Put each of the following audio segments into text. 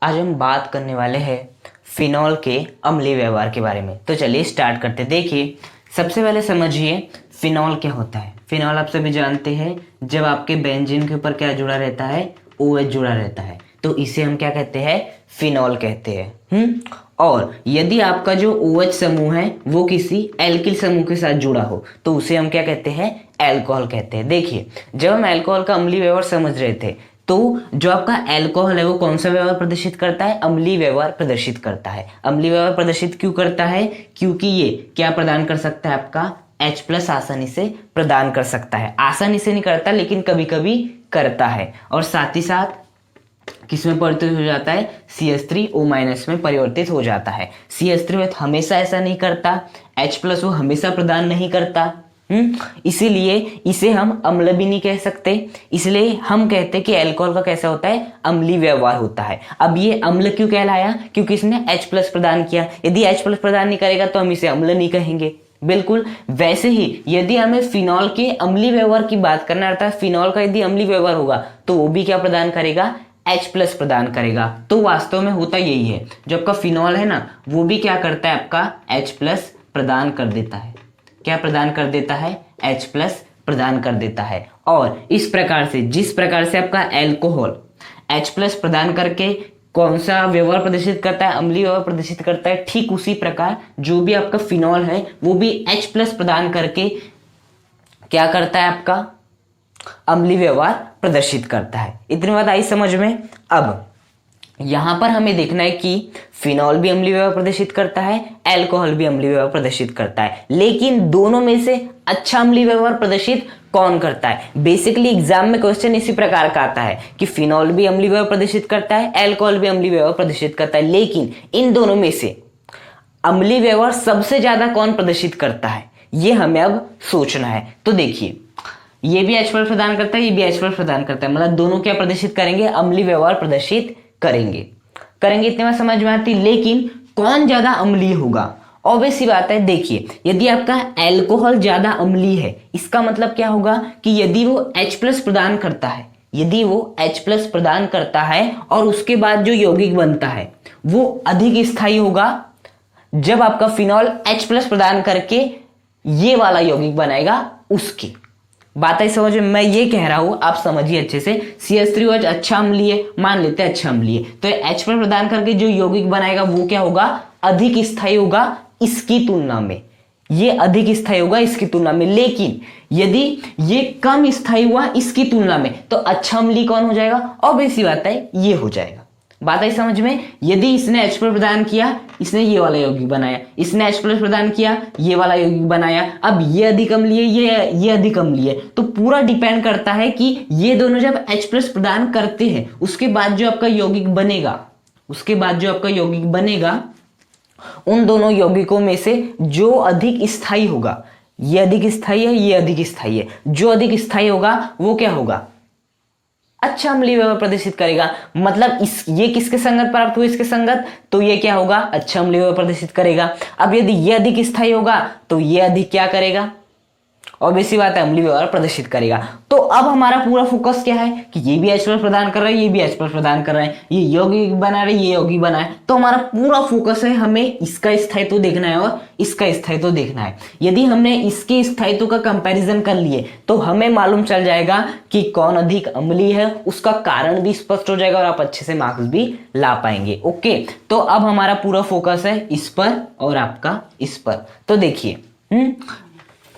आज हम बात करने वाले हैं फिनॉल के अम्लीय व्यवहार के बारे में। तो चलिए स्टार्ट करते। देखिए, सबसे पहले समझिए फिनॉल क्या होता है। फिनॉल आप सभी जानते हैं, जब आपके बेंजीन के ऊपर क्या जुड़ा रहता है, OH जुड़ा रहता है, तो इसे हम क्या कहते हैं, फिनॉल कहते हैं। और यदि आपका जो OH समूह है वो किसी एल्किल समूह के साथ जुड़ा हो तो उसे हम क्या कहते हैं, एल्कोहल कहते हैं। देखिए, जब हम एल्कोहल का अम्लीय व्यवहार समझ रहे थे तो जो आपका एल्कोहल है वो कौन सा व्यवहार प्रदर्शित करता है, अम्लीय व्यवहार प्रदर्शित करता है। अम्लीय व्यवहार प्रदर्शित क्यों करता है, क्योंकि ये क्या प्रदान कर सकता है, आपका H+ आसानी से प्रदान कर सकता है। आसानी से नहीं करता लेकिन कभी कभी करता है, और साथ ही साथ किसमें परिवर्तित हो जाता है, CH3O- में परिवर्तित हो जाता है। CH3 हमेशा ऐसा नहीं करता, H+ वो हमेशा प्रदान नहीं करता। इसीलिए इसे हम अम्ल भी नहीं कह सकते। इसलिए हम कहते हैं कि अल्कोहल का कैसा होता है, अम्लीय व्यवहार होता है। अब ये अम्ल क्यों कहलाया, क्योंकि इसने H+ प्रदान किया। यदि H+ प्रदान नहीं करेगा तो हम इसे अम्ल नहीं कहेंगे। बिल्कुल वैसे ही यदि हमें फिनॉल के अम्लीय व्यवहार की बात करना, अर्थात फिनॉल का यदि अम्लीय व्यवहार होगा तो वो भी क्या प्रदान करेगा, H+ प्रदान करेगा। तो वास्तव में होता यही है, जो आपका फिनॉल है ना वो भी क्या करता है, आपका H+ प्रदान कर देता है। क्या प्रदान कर देता है, H+ प्रदान कर देता है। और इस प्रकार से, जिस प्रकार से आपका एल्कोहल H+ प्रदान करके कौन सा व्यवहार प्रदर्शित करता है, अम्लीय व्यवहार प्रदर्शित करता है, ठीक उसी प्रकार जो भी आपका फिनॉल है वो भी H+ प्रदान करके क्या करता है, आपका अम्लीय व्यवहार प्रदर्शित करता है। इतनी बात आई समझ में। अब यहां पर हमें देखना है कि फिनॉल भी अम्लीय व्यवहार प्रदर्शित करता है, अल्कोहल भी अम्लीय व्यवहार प्रदर्शित करता है, लेकिन दोनों में से अच्छा अम्लीय व्यवहार प्रदर्शित कौन करता है। बेसिकली एग्जाम में क्वेश्चन इसी प्रकार का आता है कि फिनॉल भी अम्लीय व्यवहार प्रदर्शित करता है, अल्कोहल भी अम्लीय व्यवहार प्रदर्शित करता है, लेकिन इन दोनों में से अम्लीय व्यवहार सबसे ज्यादा कौन प्रदर्शित करता है, ये हमें अब सोचना है। तो देखिए, ये भी H+ प्रदान करता है, ये भी H+ प्रदान करता है, मतलब दोनों क्या प्रदर्शित करेंगे, अम्लीय व्यवहार प्रदर्शित करेंगे। इतने में समझ में आती। लेकिन कौन ज्यादा अम्लीय होगा, ऑब्वियस सी बात है। देखिए, यदि आपका अल्कोहल ज्यादा अम्लीय है, इसका मतलब क्या होगा कि यदि वो H+ प्रदान करता है, यदि वो H+ प्रदान करता है और उसके बाद जो यौगिक बनता है वो अधिक स्थायी होगा, जब आपका फिनॉल H+ प्रदान करके ये वाला यौगिक बनाएगा उसकी। बात है समझ में, मैं ये कह रहा हूं, आप समझिए अच्छे से। CH3OH अच्छा अम्लीय है, मान लेते हैं अच्छा अम्लीय, तो H+ प्रदान करके जो यौगिक बनाएगा वो क्या होगा, अधिक स्थायी होगा इसकी तुलना में। ये अधिक स्थायी होगा इसकी तुलना में। लेकिन यदि ये कम स्थायी हुआ इसकी तुलना में तो अच्छा अम्लीय कौन हो जाएगा, ऑब्वियस सी बात है ये हो जाएगा। बात आई समझ में। यदि इसने H+ प्रदान किया, इसने ये वाला यौगिक बनाया, इसने H+ प्रदान किया, ये वाला यौगिक बनाया, अब ये अधिक अम्लीय, ये अधिक अम्लीय, तो पूरा डिपेंड करता है कि ये दोनों जब H+ प्रदान करते हैं उसके बाद जो आपका यौगिक बनेगा, उन दोनों यौगिकों में से जो अधिक स्थायी होगा, ये अधिक स्थायी है, ये अधिक स्थायी है, जो अधिक स्थायी होगा वो क्या होगा, अच्छा अम्लीय व्यवहार प्रदर्शित करेगा। मतलब ये किसके संगत प्राप्त हुआ, इसके संगत, तो ये क्या होगा, अच्छा अम्लीय व्यवहार प्रदर्शित करेगा। अब यदि ये अधिक स्थायी होगा तो ये अधिक क्या करेगा, ऑब्वियस सी बात है अम्लीय व्यवहार प्रदर्शित करेगा। तो अब हमारा पूरा फोकस क्या है कि ये भी H+ प्रदान कर रहा है, ये भी H+ प्रदान कर रहा है, ये यौगिक बना रहे, ये यौगिक बना है, तो हमारा पूरा फोकस है हमें इसका स्थायित्व देखना है और इसका स्थायित्व देखना है। यदि हमने इसके स्थायित्व का कंपैरिजन कर लिए तो हमें मालूम चल जाएगा कि कौन अधिक अम्लीय है, उसका कारण भी स्पष्ट हो जाएगा और आप अच्छे से मार्क्स भी ला पाएंगे। ओके, तो अब हमारा पूरा फोकस है इस पर और आपका इस पर। तो देखिए,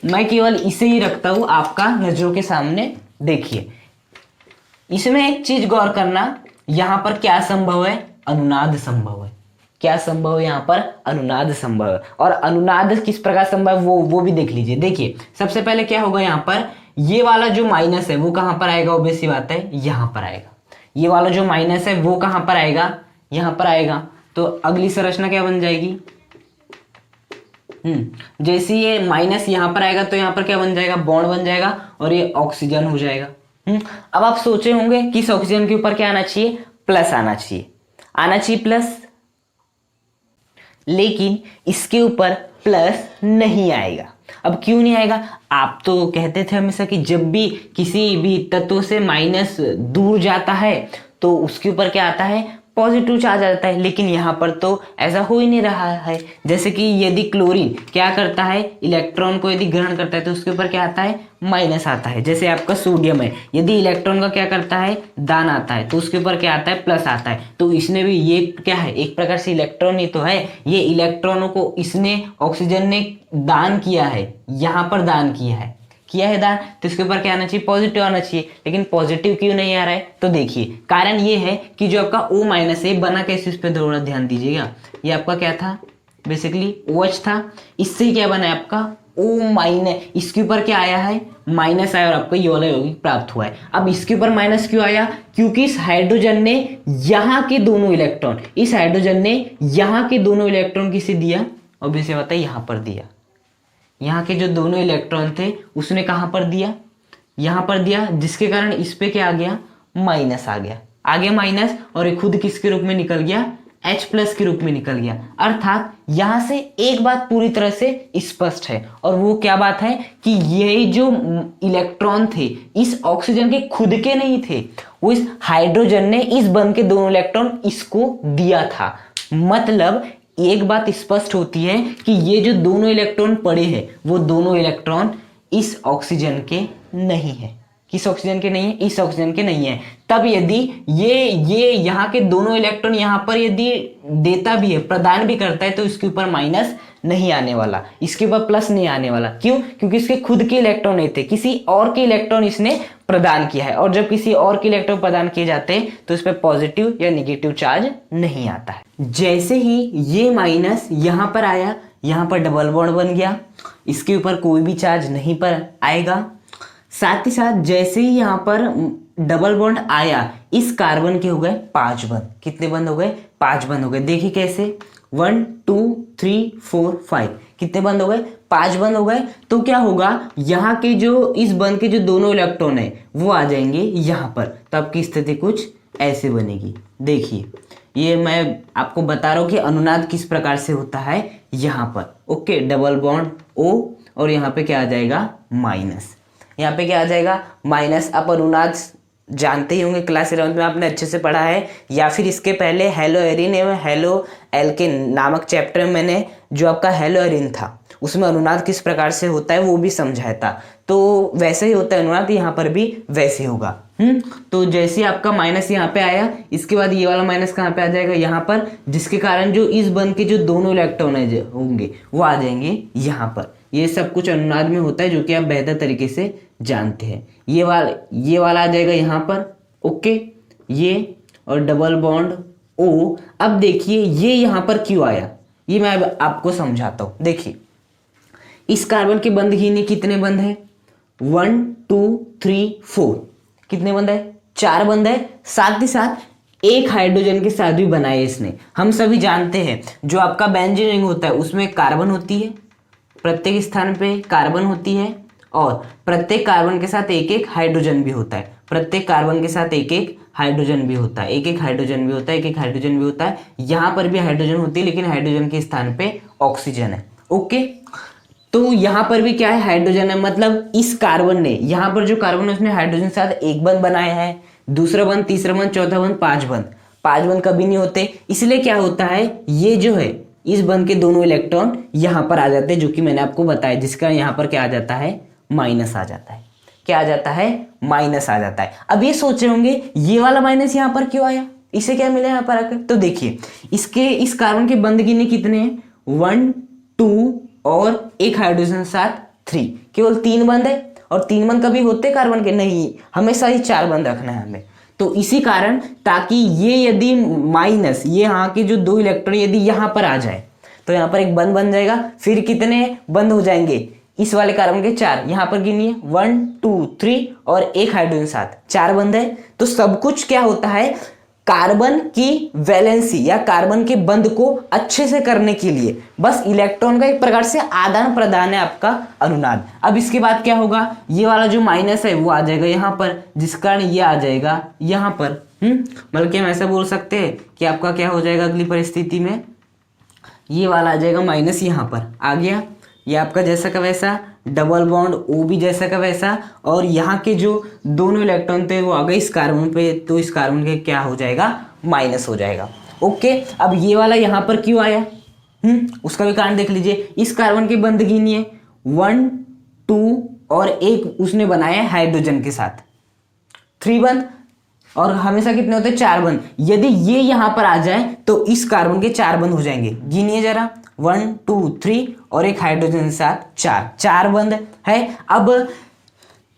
मैं केवल इसे ही रखता हूं आपका नजरों के सामने। देखिए, इसमें एक चीज गौर करना, यहां पर क्या संभव है, अनुनाद संभव है। क्या संभव है, यहां पर अनुनाद संभव है। और अनुनाद किस प्रकार संभव है वो भी देख लीजिए। देखिए, सबसे पहले क्या होगा, यहां पर ये वाला जो माइनस है वो कहां पर आएगा, ऑब्वियस सी बात है यहां पर आएगा। ये वाला जो माइनस है वो कहां पर आएगा, यहां पर आएगा। तो अगली संरचना क्या बन जाएगी, जैसे ये माइनस यहां पर आएगा तो यहां पर क्या बन जाएगा, बॉन्ड बन जाएगा और ये ऑक्सीजन हो जाएगा। अब आप सोचे होंगे कि इस ऑक्सीजन के ऊपर क्या आना चाहिए, प्लस आना चाहिए प्लस, लेकिन इसके ऊपर प्लस नहीं आएगा। अब क्यों नहीं आएगा, आप तो कहते थे हमेशा कि जब भी किसी भी तत्व से माइनस दूर जाता है तो उसके ऊपर क्या आता है, पॉजिटिव चार्ज आ जाता है। लेकिन यहाँ पर तो ऐसा हो ही नहीं रहा है। जैसे कि यदि क्लोरीन क्या करता है, इलेक्ट्रॉन को यदि ग्रहण करता है तो उसके ऊपर क्या आता है, माइनस आता है। जैसे आपका सोडियम है, यदि इलेक्ट्रॉन का क्या करता है, दान आता है, तो उसके ऊपर क्या आता है, प्लस आता है। तो इसने भी, ये क्या है, एक प्रकार से इलेक्ट्रॉन ही तो है। ये इलेक्ट्रॉनों को इसने, ऑक्सीजन ने दान किया है, यहाँ पर दान किया है दान, तो इसके ऊपर क्या आना चाहिए, पॉजिटिव आना चाहिए। लेकिन पॉजिटिव क्यों नहीं आ रहा है, तो देखिए कारण ये है कि जो आपका O माइनस है बना कैसे, इस पे थोड़ा ध्यान दीजिएगा। ये आपका क्या था, बेसिकली OH था, इससे क्या बना है आपका O माइनस, इसके ऊपर क्या आया है, माइनस आया और आपको ये वाला यौगिक प्राप्त हुआ है। अब इसके ऊपर माइनस क्यों आया, क्योंकि इस हाइड्रोजन ने यहाँ के दोनों इलेक्ट्रॉन, इस हाइड्रोजन ने यहाँ के दोनों इलेक्ट्रॉन किसे दिया, ऑब्वियसली बात है यहाँ पर दिया। यहाँ के जो दोनों इलेक्ट्रॉन थे उसने कहाँ पर दिया, यहाँ पर दिया, जिसके कारण इस पे क्या आ गया, माइनस आ गया माइनस, और ये खुद किसके रूप में निकल गया, H प्लस के रूप में निकल गया। अर्थात यहाँ से एक बात पूरी तरह से स्पष्ट है, और वो क्या बात है कि ये जो इलेक्ट्रॉन थे इस ऑक्सीजन के खुद के नहीं थे, वो इस हाइड्रोजन ने इस बंध के दोनों इलेक्ट्रॉन इसको दिया था। मतलब एक बात स्पष्ट होती है कि ये जो दोनों इलेक्ट्रॉन पड़े हैं वो दोनों इलेक्ट्रॉन इस ऑक्सीजन के नहीं है। किस ऑक्सीजन के नहीं है, इस ऑक्सीजन के नहीं है। तब यदि ये यहाँ के दोनों इलेक्ट्रॉन यहाँ पर यदि देता भी है, प्रदान भी करता है, तो इसके ऊपर माइनस नहीं आने वाला, इसके ऊपर प्लस नहीं आने वाला। क्यों, क्योंकि इसके खुद के इलेक्ट्रॉन नहीं थे, किसी और के इलेक्ट्रॉन इसने प्रदान किया है। और जब किसी और के इलेक्ट्रॉन प्रदान किए जाते हैं तो इस पर पॉजिटिव या नेगेटिव चार्ज नहीं आता है। जैसे ही ये माइनस यहाँ पर आया, यहाँ पर डबल बॉन्ड बन गया, इसके ऊपर कोई भी चार्ज नहीं पर आएगा। साथ ही साथ जैसे ही यहाँ पर डबल बॉन्ड आया, इस कार्बन के हो गए 5 बंध। कितने बंध हो गए, 5 बंध हो गए। देखिए कैसे, 1 2 3 4 5, कितने बंध हो गए, 5 बंध हो गए। तो क्या होगा, यहाँ के जो इस बंध के जो दोनों इलेक्ट्रॉन है वो आ जाएंगे यहाँ पर। तो आपकी स्थिति कुछ ऐसे बनेगी। देखिए ये मैं आपको बता रहा हूँ कि अनुनाद किस प्रकार से होता है यहाँ पर। ओके, डबल बॉन्ड O, और यहाँ पे क्या आ जाएगा, माइनस। यहाँ पे क्या आ जाएगा, माइनस। आप अनुनाद जानते ही होंगे, क्लास 11 में आपने अच्छे से पढ़ा है, या फिर इसके पहले हेलो एरिन एवं हेलो एल्केन नामक चैप्टर में मैंने जो आपका हेलो एरिन था उसमें अनुनाद किस प्रकार से होता है वो भी समझाया था। तो वैसे ही होता है अनुनाद, यहाँ पर भी वैसे होगा। तो जैसे आपका माइनस यहाँ पे आया, इसके बाद ये वाला माइनस कहाँ पे आ जाएगा, यहाँ पर, जिसके कारण जो इस बंध के जो दोनों इलेक्ट्रॉन होंगे वो आ जाएंगे यहाँ पर। ये सब कुछ अनुनाद में होता है जो कि आप बेहतर तरीके से जानते हैं। ये वाला आ जाएगा यहाँ पर। ओके, ये और डबल बॉन्ड O। अब देखिए ये यहाँ पर क्यों आया, ये मैं अब आपको समझाता हूँ। देखिए इस कार्बन के बंध ही नहीं, कितने बंध है, 1 2 3 4, कितने बंध है, 4 बंध है। साथ ही साथ एक हाइड्रोजन के साथ भी बनाए इसने। हम सभी जानते हैं जो आपका बेंजीन रिंग होता है उसमें कार्बन होती है, प्रत्येक स्थान पे कार्बन होती है, और प्रत्येक कार्बन के साथ एक एक हाइड्रोजन भी होता है। प्रत्येक कार्बन के साथ एक एक हाइड्रोजन भी होता है, एक एक हाइड्रोजन भी होता है, एक एक हाइड्रोजन भी होता है। यहाँ पर भी हाइड्रोजन होती है, लेकिन हाइड्रोजन के स्थान पे ऑक्सीजन है। ओके, तो यहाँ पर भी क्या है, हाइड्रोजन है। मतलब इस कार्बन ने, यहाँ पर जो कार्बन है उसने हाइड्रोजन के साथ एक बंध बनाया है, दूसरा बंध, तीसरा बंध, चौथा बंध, 5 बंध। 5 बंध कभी नहीं होते, इसलिए क्या होता है, ये जो है इस बंध के दोनों इलेक्ट्रॉन यहाँ पर आ जाते हैं, जो कि मैंने आपको बताया, जिसका यहाँ पर क्या आ जाता है, माइनस आ जाता है। क्या आ जाता है, माइनस आ जाता है। अब ये सोच रहे होंगे ये वाला माइनस यहाँ पर क्यों आया, इसे क्या मिला यहाँ पर आकर। तो देखिए इस कार्बन के बंध गिने कितने हैं, 1 2 और एक हाइड्रोजन साथ 3, केवल 3 बंध है। और 3 बंध कभी होते कार्बन के नहीं, हमेशा ही 4 बंध रखना है हमें। तो इसी कारण, ताकि ये यदि माइनस, ये यहाँ के जो 2 इलेक्ट्रॉन यदि यहाँ पर आ जाए तो यहाँ पर एक बंध बन जाएगा। फिर कितने बंध हो जाएंगे, इस वाले कार्बन के 4, यहाँ पर गिनिए 1 2 3 और एक हाइड्रोजन साथ 4 बंध है। तो सब कुछ क्या होता है, कार्बन की वैलेंसी या कार्बन के बंध को अच्छे से करने के लिए बस इलेक्ट्रॉन का एक प्रकार से आदान प्रदान है आपका अनुनाद। अब इसके बाद क्या होगा, ये वाला जो माइनस है वो आ जाएगा यहाँ पर, जिस कारण ये आ जाएगा यहाँ पर। बल्कि हम ऐसा बोल सकते हैं कि आपका क्या हो जाएगा अगली परिस्थिति में, ये वाला आ जाएगा माइनस, यहाँ पर आ गया। ये आपका जैसा का वैसा, डबल बॉन्ड O भी जैसा का वैसा, और यहाँ के जो दोनों इलेक्ट्रॉन थे वो आ गए इस कार्बन पे, तो इस कार्बन के क्या हो जाएगा, माइनस हो जाएगा। ओके, अब ये वाला यहाँ पर क्यों आया, उसका भी कारण देख लीजिए। इस कार्बन की बंद गिनिए 1 2 और एक उसने बनाया है हाइड्रोजन के साथ 3 बंद, और हमेशा कितने होते हैं 4 बंद। यदि ये यहां पर आ जाए तो इस कार्बन के 4 बंद हो जाएंगे। गिनिए जरा 1 2 3 और एक हाइड्रोजन के साथ 4 बंद है। अब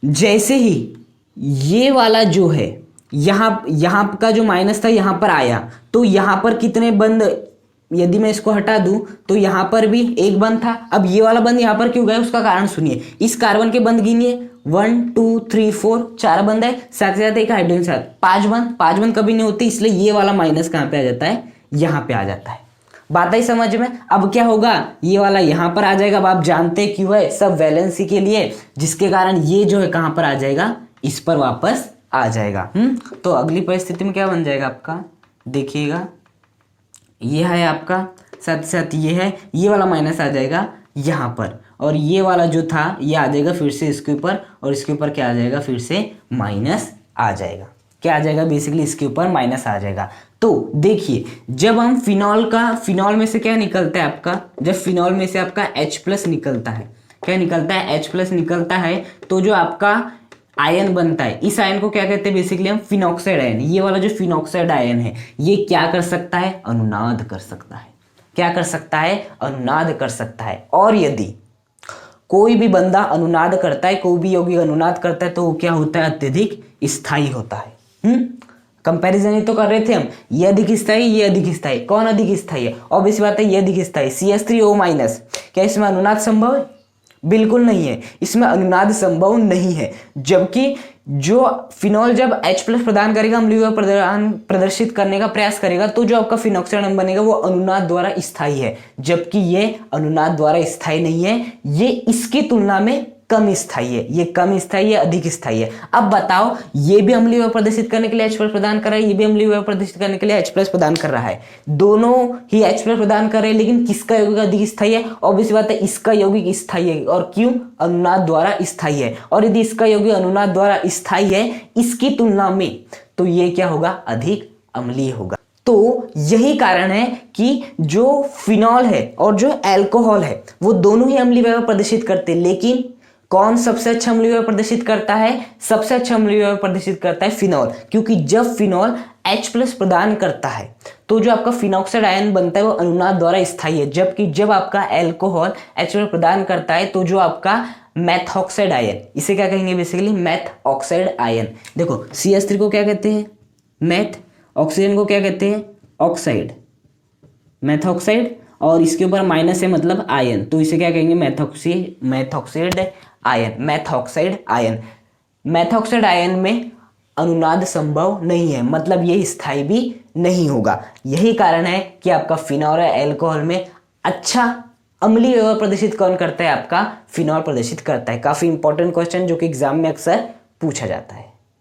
जैसे ही ये वाला जो है यहां का जो माइनस था यहां पर आया तो यहां पर कितने बंद, यदि मैं इसको हटा दूं तो यहां पर भी एक बंद था। अब ये वाला बंद यहां पर क्यों गया उसका कारण सुनिए। इस कार्बन के बंद गिनिए 1 2 3 4 4 बंद है, साथ ही साथ एक हाइड्रोजन के साथ 5 बंद कभी नहीं होती, इसलिए ये वाला माइनस कहां पे आ जाता है, यहां पे आ जाता है। बात आई समझ में। अब क्या होगा, ये वाला यहां पर आ जाएगा। अब आप जानते क्यों है, सब वैलेंसी के लिए, जिसके कारण ये जो है कहां पर आ जाएगा, इस पर वापस आ जाएगा। तो अगली परिस्थिति में क्या बन जाएगा आपका, देखिएगा ये है आपका, साथ साथ ये है, ये वाला माइनस आ जाएगा यहाँ पर, और ये वाला जो था ये आ जाएगा फिर से इसके ऊपर, और इसके ऊपर क्या आ जाएगा, फिर से माइनस आ जाएगा। क्या आ जाएगा, बेसिकली इसके ऊपर माइनस आ जाएगा। तो देखिए जब हम फिनॉल में से क्या निकलता है आपका, जब फिनॉल में से आपका H+ निकलता है, क्या निकलता है, H+ निकलता है, तो जो आपका आयन बनता है, इस आयन को क्या कहते हैं, बेसिकली हम फिनॉक्साइड आयन। ये वाला जो फिनॉक्साइड आयन है ये क्या कर सकता है, अनुनाद कर सकता है। क्या कर सकता है, अनुनाद कर सकता है। और यदि कोई भी बंदा अनुनाद करता है, कोई भी यौगिक अनुनाद करता है, तो वो क्या होता है, अत्यधिक स्थायी होता है। कंपैरिजन ही तो कर रहे थे हम, ये अधिक स्थायी, ये अधिक स्थायी, कौन अधिक स्थायी है, ऑब्वियस बात है ये अधिक स्थायी CH3O-। क्या इसमें अनुनाद संभव है, बिल्कुल नहीं है, इसमें अनुनाद संभव नहीं है। जबकि जो फिनॉल जब H+ प्रदान करेगा, अम्लीय यौगिक प्रदर्शित करने का प्रयास करेगा, तो जो आपका फिनॉक्साइड अम्ल बनेगा वो अनुनाद द्वारा स्थायी है, जबकि ये अनुनाद द्वारा स्थायी नहीं है, ये इसकी तुलना में कम स्थायी है। ये कम स्थायी है, अधिक स्थायी है। अब बताओ, ये भी अम्लीय यौगिक प्रदर्शित करने के लिए H+ प्रदान कर रहा है, ये भी अम्लीय यौगिक प्रदर्शित करने के लिए H+ प्रदान कर रहा है, दोनों ही H+ प्रदान कर रहे हैं, लेकिन किसका यौगिक अधिक स्थायी है, ऑब्वियस बात है इसका यौगिक स्थायी है। और क्यों, अनुनाद द्वारा स्थायी है। और यदि इसका यौगिक अनुनाद द्वारा स्थायी है इसकी तुलना में, तो ये क्या होगा, अधिक अम्लीय होगा। तो यही कारण है कि जो फिनॉल है और जो अल्कोहल है वो दोनों ही अम्लीय यौगिक प्रदर्शित करते हैं, लेकिन कौन सबसे अच्छा अम्लीय यौगिक प्रदर्शित करता है, सबसे अच्छा अम्लीय यौगिक प्रदर्शित करता है फिनॉल। क्योंकि जब फिनॉल H+ प्रदान करता है तो जो आपका फिनॉक्साइड आयन बनता है वो अनुनाद द्वारा स्थायी है, जबकि जब आपका अल्कोहल H+ प्रदान करता है तो जो आपका मैथऑक्साइड आयन, इसे क्या कहेंगे, बेसिकली मैथ ऑक्साइड आयन। देखो CH3 को क्या कहते हैं, मैथ, ऑक्सीजन को क्या कहते हैं, ऑक्साइड, मैथऑक्साइड, और इसके ऊपर माइनस है मतलब आयन, तो इसे क्या कहेंगे, मैथऑक्साइड आयन, मैथऑक्साइड आयन। मैथऑक्साइड आयन में अनुनाद संभव नहीं है, मतलब ये स्थायी भी नहीं होगा। यही कारण है कि आपका फिनॉल और अल्कोहल में अच्छा अम्लीय यौगिक प्रदर्शित कौन करता है, आपका फिनॉल प्रदर्शित करता है। काफी इंपॉर्टेंट क्वेश्चन जो कि एग्जाम में अक्सर पूछा जाता है।